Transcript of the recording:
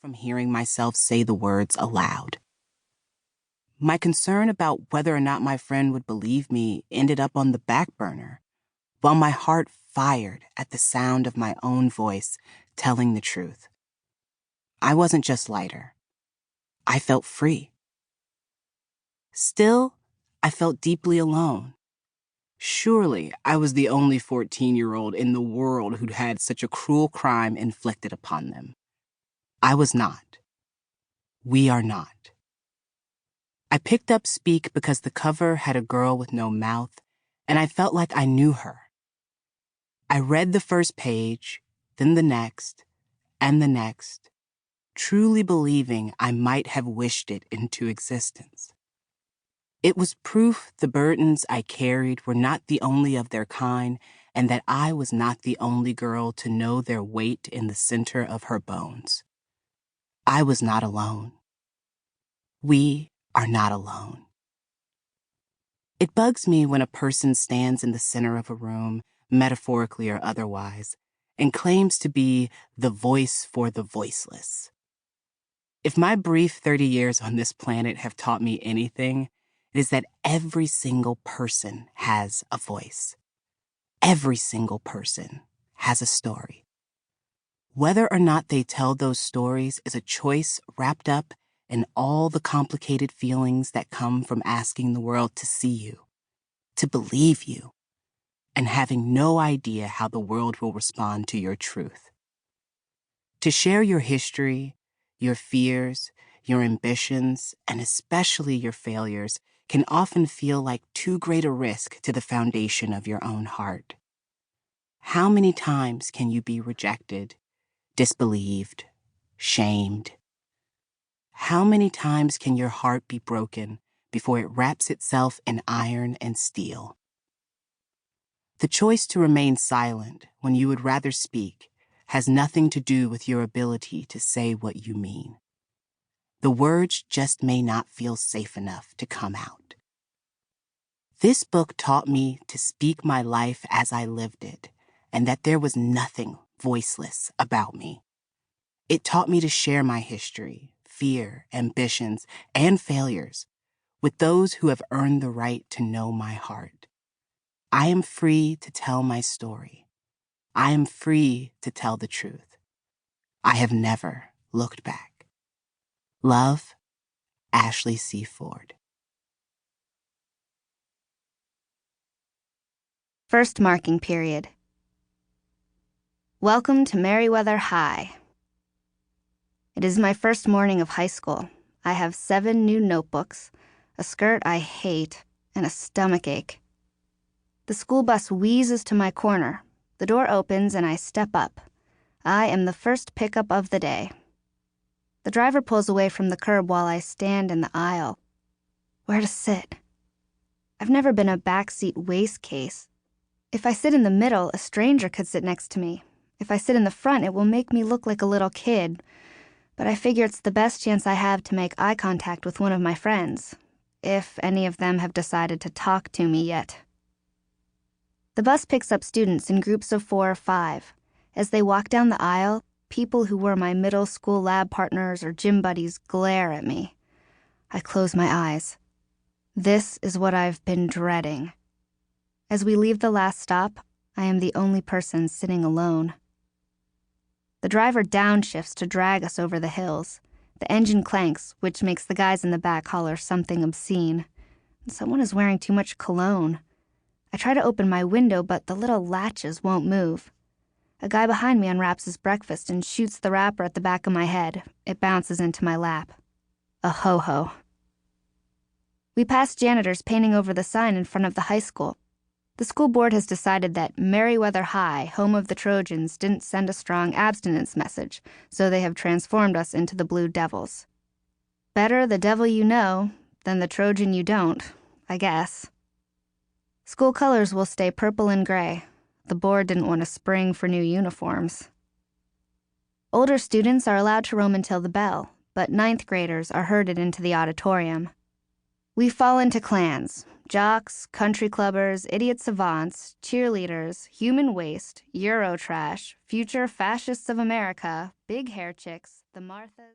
from hearing myself say the words aloud. My concern about whether or not my friend would believe me ended up on the back burner, while my heart fired at the sound of my own voice telling the truth. I wasn't just lighter. I felt free. Still, I felt deeply alone. Surely I was the only 14-year-old in the world who'd had such a cruel crime inflicted upon them. I was not. We are not. I picked up Speak because the cover had a girl with no mouth, and I felt like I knew her. I read the first page, then the next, and the next, truly believing I might have wished it into existence. It was proof the burdens I carried were not the only of their kind, and that I was not the only girl to know their weight in the center of her bones. I was not alone. We are not alone. It bugs me when a person stands in the center of a room, metaphorically or otherwise, and claims to be the voice for the voiceless. If my brief 30 years on this planet have taught me anything, it is that every single person has a voice. Every single person has a story. Whether or not they tell those stories is a choice wrapped up in all the complicated feelings that come from asking the world to see you, to believe you, and having no idea how the world will respond to your truth. To share your history, your fears, your ambitions, and especially your failures can often feel like too great a risk to the foundation of your own heart. How many times can you be rejected, disbelieved, shamed? How many times can your heart be broken before it wraps itself in iron and steel? The choice to remain silent when you would rather speak has nothing to do with your ability to say what you mean. The words just may not feel safe enough to come out. This book taught me to speak my life as I lived it, and that there was nothing voiceless about me. It taught me to share my history, fear, ambitions, and failures with those who have earned the right to know my heart. I am free to tell my story. I am free to tell the truth. I have never looked back. Love, Ashley C. Ford. First marking period. Welcome to Merryweather High. It is my first morning of high school. I have 7 new notebooks, a skirt I hate, and a stomachache. The school bus wheezes to my corner. The door opens and I step up. I am the first pickup of the day. The driver pulls away from the curb while I stand in the aisle. Where to sit? I've never been a backseat waste case. If I sit in the middle, a stranger could sit next to me. If I sit in the front, it will make me look like a little kid. But I figure it's the best chance I have to make eye contact with one of my friends, if any of them have decided to talk to me yet. The bus picks up students in groups of 4 or 5. As they walk down the aisle, people who were my middle school lab partners or gym buddies glare at me. I close my eyes. This is what I've been dreading. As we leave the last stop, I am the only person sitting alone. The driver downshifts to drag us over the hills. The engine clanks, which makes the guys in the back holler something obscene. Someone is wearing too much cologne. I try to open my window, but the little latches won't move. A guy behind me unwraps his breakfast and shoots the wrapper at the back of my head. It bounces into my lap. A ho-ho. We pass janitors painting over the sign in front of the high school. The school board has decided that Merryweather High, home of the Trojans, didn't send a strong abstinence message, so they have transformed us into the Blue Devils. Better the devil you know than the Trojan you don't, I guess. School colors will stay purple and gray. The board didn't want to spring for new uniforms. Older students are allowed to roam until the bell, but 9th graders are herded into the auditorium. We fall into clans: jocks, country clubbers, idiot savants, cheerleaders, human waste, Eurotrash, future fascists of America, big hair chicks, the The Marthas